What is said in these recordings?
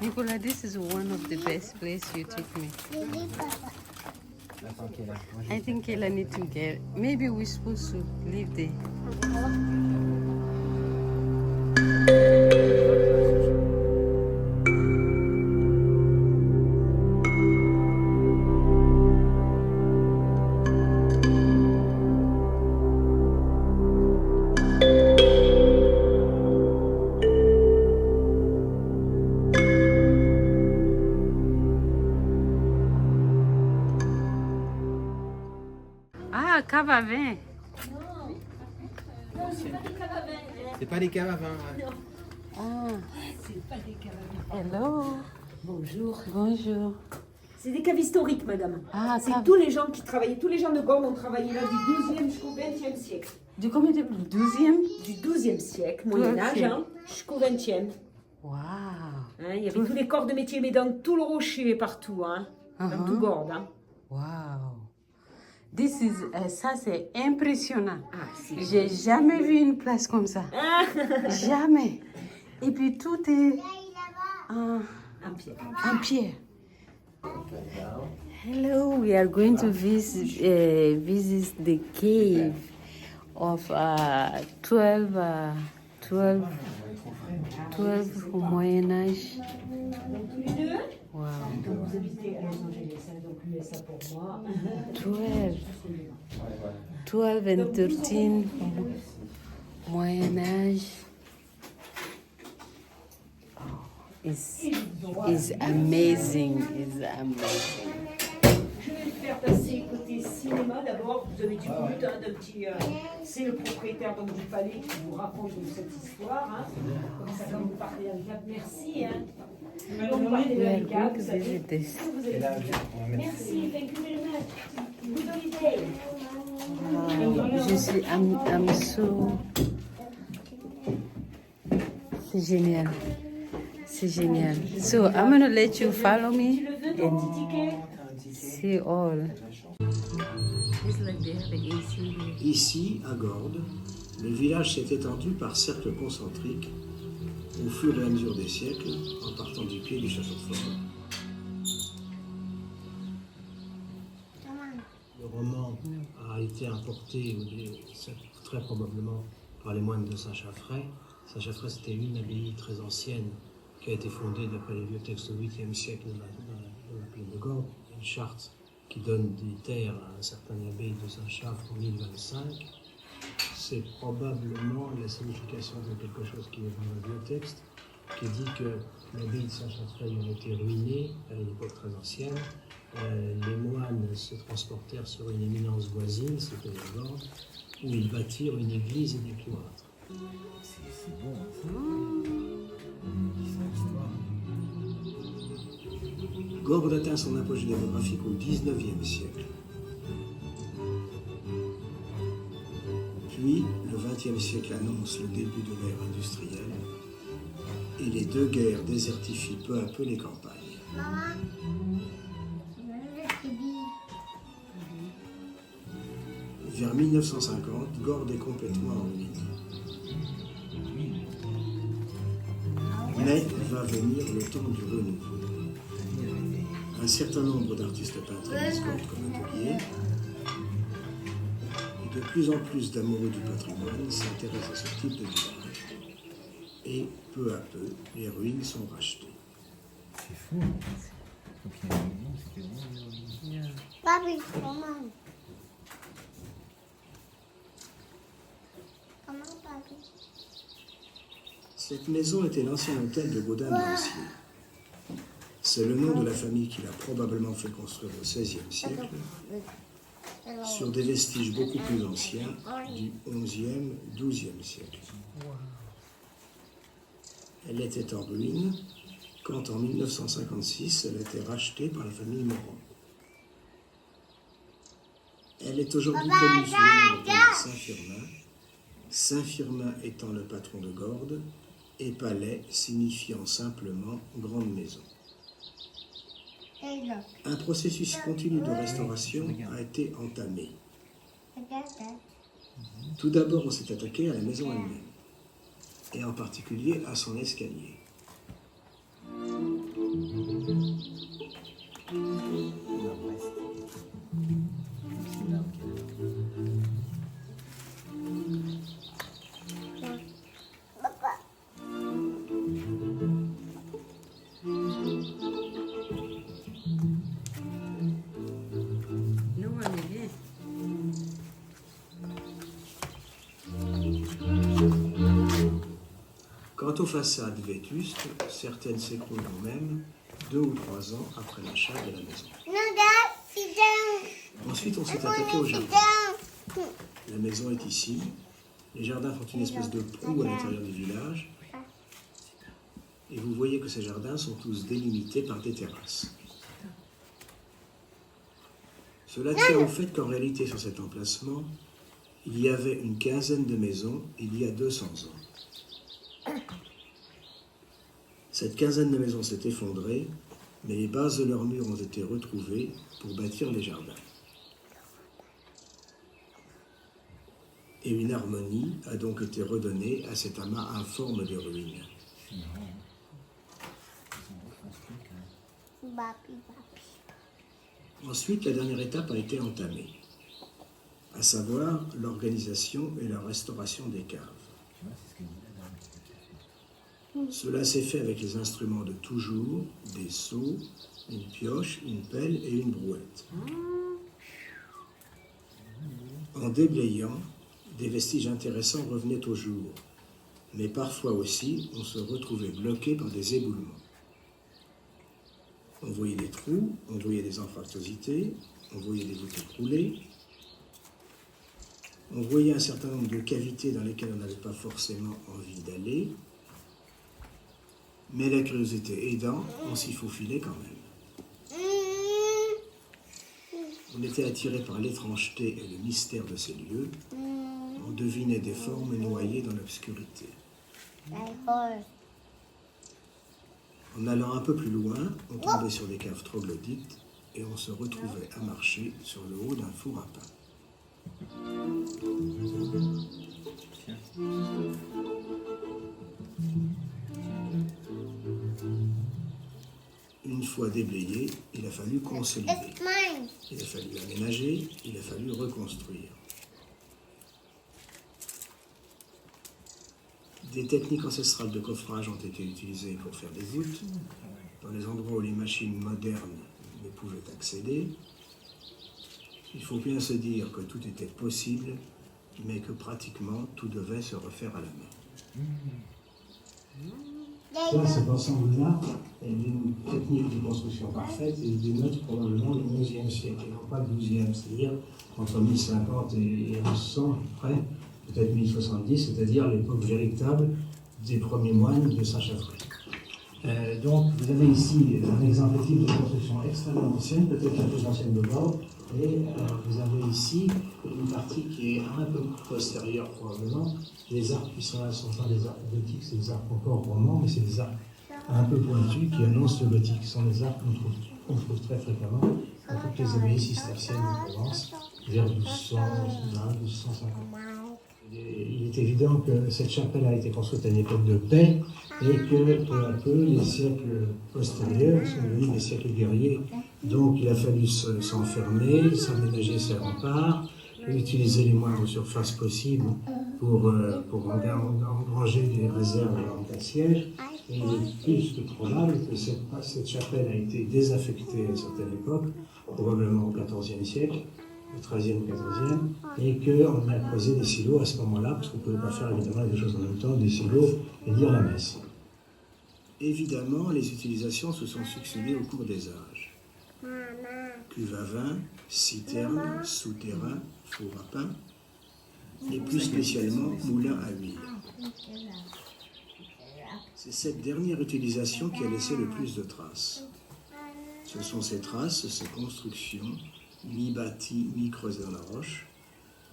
Nicola, this is one of the best place you take me. Attends, Kéla. I think Kayla need to get. Maybe we're supposed to leave there. Ah, cave à vin. C'est pas des caves à vin. Ouais. Ah, C'est pas des caves à vin. hello. Bonjour. Bonjour. C'est des caves historiques, madame. Ah, C'est cave. tous les gens qui travaillaient, tous les gens de Gordes ont travaillé là du 12e jusqu'au 20e siècle. Du combien de 12e? Du 12e siècle, Moyen-Âge, hein, jusqu'au 20e. Wow. Hein, il y avait tous les corps de métier, mais dans tout le rocher, partout, hein, dans tout Gordes. Hein. Wow. This is, ça c'est impressionnant. Ah, c'est... J'ai jamais vu une place comme ça. Jamais. Et puis tout est en Un pied. pierre. Hello, we are going to visit the cave of 12 au Moyen Âge. Donc tous les deux. Wow. Donc vous habitez à Los Angeles, hein, donc l'USA pour moi. 12 and 13 Moyen Âge. Is amazing. Is amazing. Je vais faire passer côté cinéma d'abord. Vous avez du but hein, d'un petit. C'est le propriétaire donc, du palais qui vous raconte cette histoire. Hein. Comme ça, quand vous partez dans le Cap, merci. Hein. Donc, vous partez We dans are le Cap, going to vous savez. visit this. Vous avez Kéla, dit. on va mettre. Merci, thank you very much. Good holiday. I'm so. C'est génial. C'est génial. So I'm gonna let you follow me Tu le veux ton petit ticket? see all. It's like they have the AC here. Ici, à Gordes, le village s'est étendu par cercles concentriques au fur et à mesure des siècles, en partant du pied du château fort. Le roman a été importé très probablement par les moines de Saint-Chaffray. Saint-Chaffray, c'était une abbaye très ancienne qui a été fondée d'après les vieux textes au 8e siècle dans la plaine de Gordes. Une charte qui donne des terres à un certain abbaye de Saint-Chaffre en 1025. C'est probablement la signification de quelque chose qui est dans le vieux texte, qui dit que l'abbaye de Saint-Chaffray a été ruinée à une époque très ancienne. Les moines se transportèrent sur une éminence voisine, c'était la Gordes, où ils bâtirent une église et des cloîtres. C'est bon. L'histoire. Gordes atteint son apogée démographique au XIXe siècle. Puis, le XXe siècle annonce le début de l'ère industrielle et les deux guerres désertifient peu à peu les campagnes. Vers 1950, Gordes est complètement en ruine. Mais va venir le temps du renouveau. Un certain nombre d'artistes peintres laissent Gordes comme atelier. Et de plus en plus d'amoureux du patrimoine s'intéressent à ce type de village. Et peu à peu, les ruines sont rachetées. C'est fou. Donc il y a une maison, c'était vraiment. Papi, comment? Comment, papi? Cette maison était l'ancien hôtel de Gaudin d'Ancier. C'est le nom de la famille qui l'a probablement fait construire au XVIe siècle, sur des vestiges beaucoup plus anciens du XIe, XIIe siècle. Elle était en ruine quand en 1956 elle a été rachetée par la famille Morand. Elle est aujourd'hui connue sous le nom de Saint-Firmin, Saint-Firmin étant le patron de Gordes et palais signifiant simplement grande maison. Un processus continu de restauration a été entamé. Tout d'abord, on s'est attaqué à la maison elle-même, et en particulier à son escalier. Nord-ouest. C'est là, ok. Papa. Non, on est bien. Quant aux façades vétustes, certaines s'écrouleront même 2 ou 3 ans après l'achat de la maison. No, Dad, sit down. Ensuite, on s'est attaqué au jardin. La maison est ici. Les jardins font une espèce de proue à l'intérieur du village. Et vous voyez que ces jardins sont tous délimités par des terrasses. Cela tient au fait qu'en réalité, sur cet emplacement, il y avait une quinzaine de maisons il y a 200 ans. Cette quinzaine de maisons s'est effondrée, mais les bases de leurs murs ont été retrouvées pour bâtir les jardins. Et une harmonie a donc été redonnée à cet amas informe de ruines. C'est marrant, hein. Ils ont reconstruit quand même. Papi, papi. Ensuite, la dernière étape a été entamée, à savoir l'organisation et la restauration des caves. Tu vois, c'est ce que dit la dame qui t'a fait. Cela s'est fait avec les instruments de toujours, des seaux, une pioche, une pelle et une brouette. En déblayant, des vestiges intéressants revenaient au jour, mais parfois aussi on se retrouvait bloqué par des éboulements. On voyait des trous, on voyait des anfractuosités, on voyait des voûtes écroulées, on voyait un certain nombre de cavités dans lesquelles on n'avait pas forcément envie d'aller, mais la curiosité aidant, on s'y faufilait quand même. On était attiré par l'étrangeté et le mystère de ces lieux. On devinait des formes noyées dans l'obscurité. En allant un peu plus loin, on tombait sur des caves troglodytes et on se retrouvait à marcher sur le haut d'un four à pain. Tiens. Une fois déblayé, il a fallu consolider. It's mine. Il a fallu aménager, il a fallu reconstruire. Des techniques ancestrales de coffrage ont été utilisées pour faire des voûtes, dans les endroits où les machines modernes ne pouvaient accéder. Il faut bien se dire que tout était possible, mais que pratiquement tout devait se refaire à la main. Ça, cet ensemble-là est une technique de construction parfaite et dénote probablement le XIe siècle, et non pas le XIIe, c'est-à-dire entre 1050 et 1100 à peu près, peut-être 1070, c'est-à-dire l'époque véritable des premiers moines de Saint-Chaffrey. Donc, vous avez ici un exemple type de construction extrêmement ancienne, peut-être la plus ancienne de bord, et vous avez ici une partie qui est un peu postérieure probablement. Les arcs qui sont là ne sont pas des arcs gothiques, c'est des arcs encore romans, mais c'est des arcs un peu pointus qui annoncent le gothique. Ce sont des arcs qu'on trouve très fréquemment dans toutes les abbayes cisterciennes de Provence, vers 1220, 1250. Il est évident que cette chapelle a été construite à une époque de paix et que peu à peu, les siècles postérieurs sont devenus des siècles guerriers. Donc il a fallu s'enfermer, s'aménager ses remparts, utiliser les moindres surfaces possibles pour engranger des réserves en cas de siège. Et il est plus que probable que cette chapelle a été désaffectée à une certaine époque, probablement au XIVe siècle, au XIIIe, XIVe, et qu'on a creusé des silos à ce moment-là, parce qu'on ne pouvait pas faire évidemment les deux choses en même temps, des silos et dire la messe. Évidemment, les utilisations se sont succédées au cours des âges. Cuve à vin, citerne, souterrain, four à pain, et plus spécialement moulin à huile. C'est cette dernière utilisation qui a laissé le plus de traces. Ce sont ces traces, ces constructions, mi-bâties, mi-creusées dans la roche,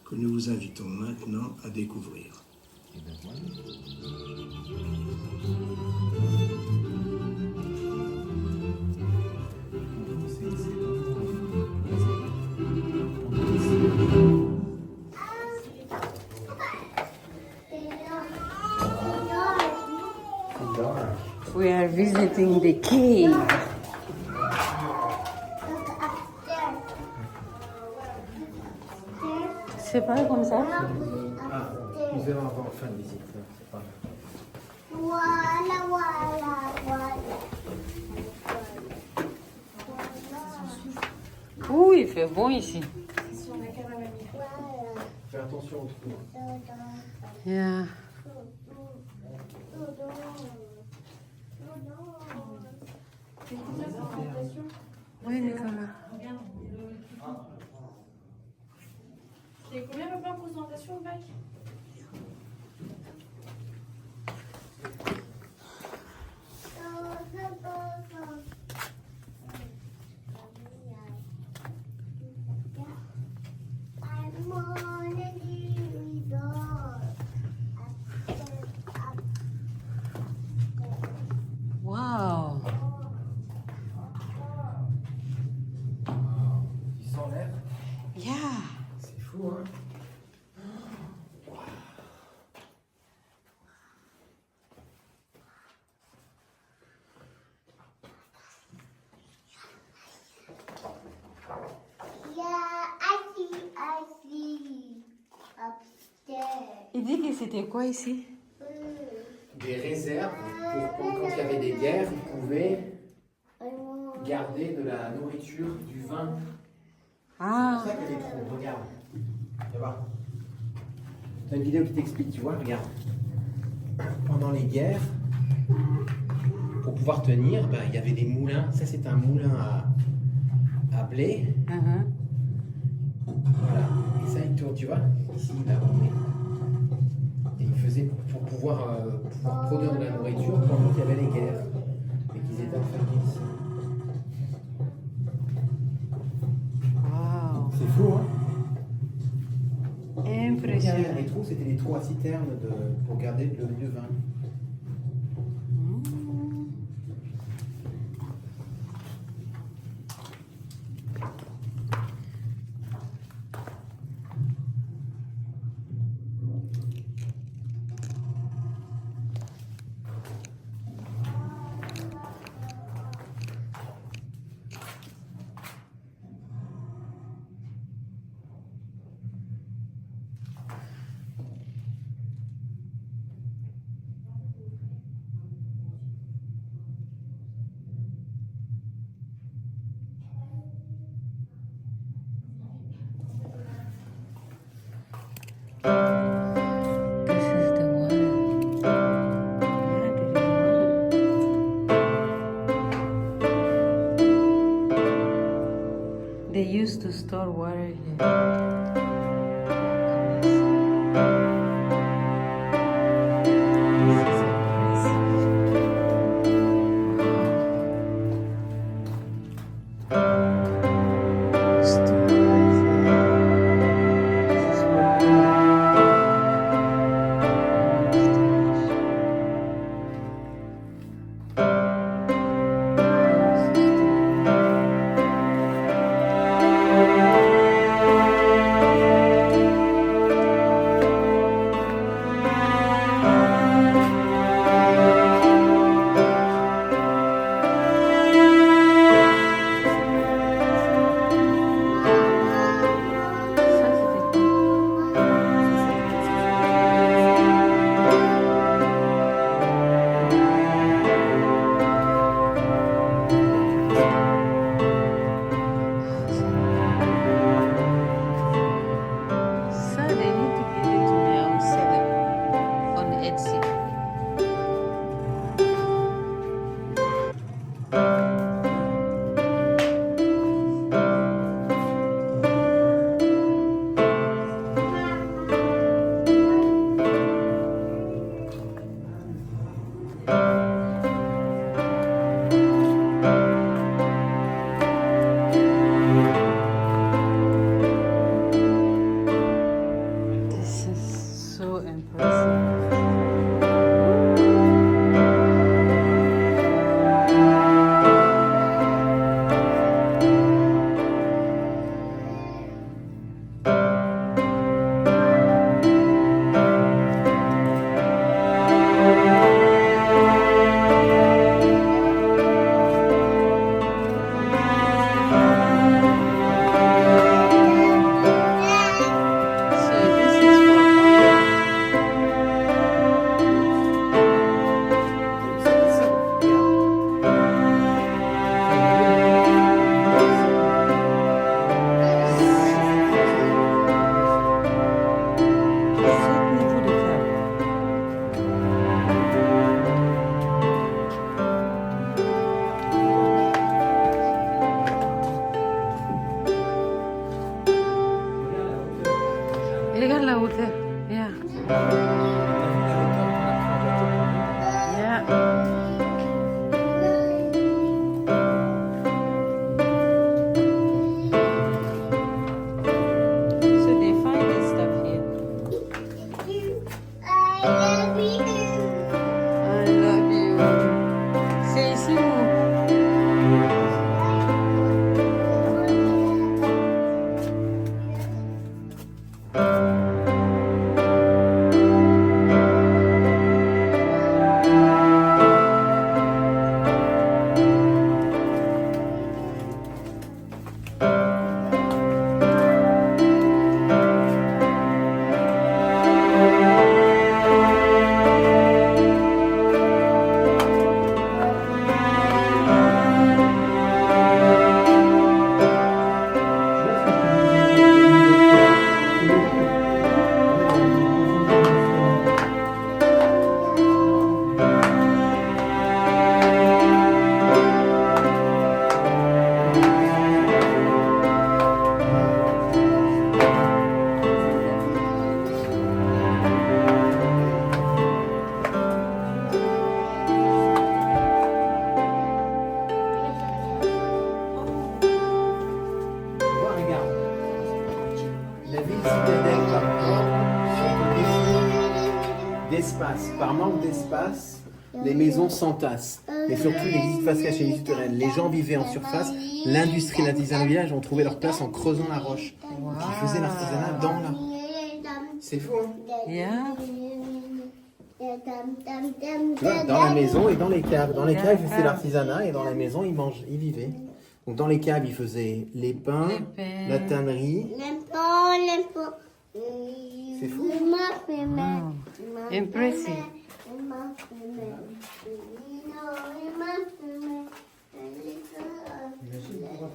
que nous vous invitons maintenant à découvrir. Et ben voilà. C'est We are visiting the cave. Look upstairs. C'est pas comme ça? Ah, nous allons avoir fin de visite. C'est pas grave. Voilà, voilà, voilà. Ouh, il fait bon ici. Fais attention au trou. Yeah. Oui, Nicolas. C'est combien le plan de présentation, le bac? Wow. Il s'enlève. Yeah. C'est fou, hein? Il dit que c'était quoi ici? Des réserves pour quand il y avait des guerres, ils pouvaient garder de la nourriture, du vin. Ah. C'est ça qu'il y a des trous, regarde. Tu vas voir. T'as une vidéo qui t'explique, tu vois, regarde. Pendant les guerres, pour pouvoir tenir, ben, il y avait des moulins. Ça, c'est un moulin à blé. Uh-huh. Voilà. Et ça, il tourne, tu vois. Ici, là, on est. Et ils faisaient pour pouvoir produire de la nourriture pendant qu'il y avait les guerres. Et qu'ils étaient enfermés ici. Wow. C'est fou, hein? Impressionnant. Les trous, c'était des trous à citerne pour garder le vin. This is the water. Yeah, this is water. They used to store water here. Ça, they need to give it to me. I'll sell it on Etsy. This is so impressive. d'espace. Par manque d'espace, les maisons s'entassent. Et surtout, il existe face cachée, une souterraine. Les gens vivaient en surface. L'industrie, l'artisanat village ont trouvé leur place en creusant la roche. Donc, ils faisaient l'artisanat dans la... C'est fou, hein? Yeah. Tu vois, dans la maison et dans les caves. Dans les caves, ils faisaient l'artisanat et dans la maison, ils vivaient. Donc, dans les caves, ils faisaient les pains, la tannerie. C'est fou. Impressive.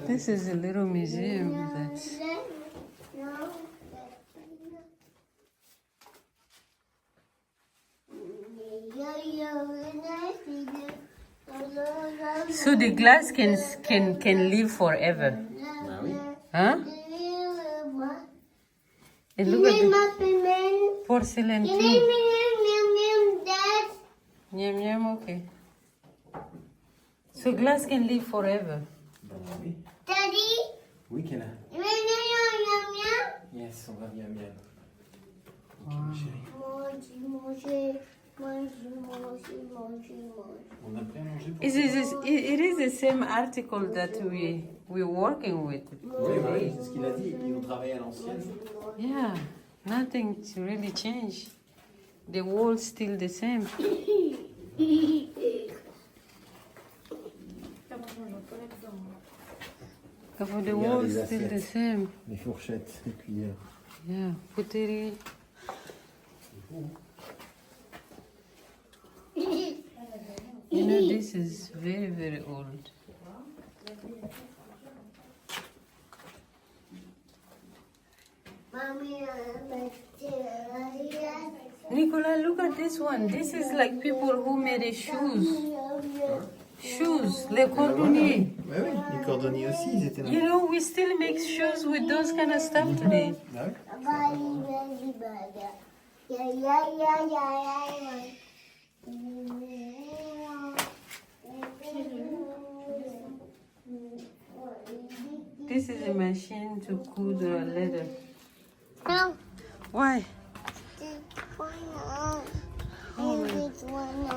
This is a little museum. That's... So the glass can live forever, Ah oui. huh? And look at the porcelain too. Yum yum, okay. So glass can live forever. Oui. Daddy, Oui, qu'elle a. you know, Yes, on va bien bien. Wow. On a bien mangé pour It is the same article that we're working with. Oui, oui, c'est ce qu'il a dit. Ils ont travaillé à l'ancienne. Yeah, nothing's really changed. The wall's still the same. For the Regarde wall's les still the assiettes. same. Les fourchettes, les cuillères. Yeah, pottery. You know, this is very, very old. Nicola, look at this one. This is like people who made the shoes. Shoes, les cordonniers. Oui, oui, les cordonniers aussi, ils étaient là. You know, we still make shoes with those kind of stuff today. Ah This is a machine to coudre leather. No, Why? this one, and this one, no.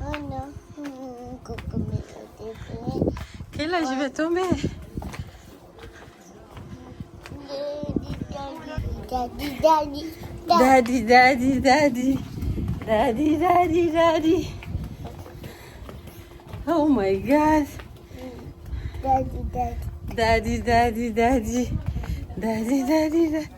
Oh no, Kayla, je vais tomber. Daddy, daddy, Daddy, daddy, daddy. Daddy, daddy, daddy. Oh my God. daddy, daddy. Daddy, daddy, daddy. Daddy, daddy, daddy.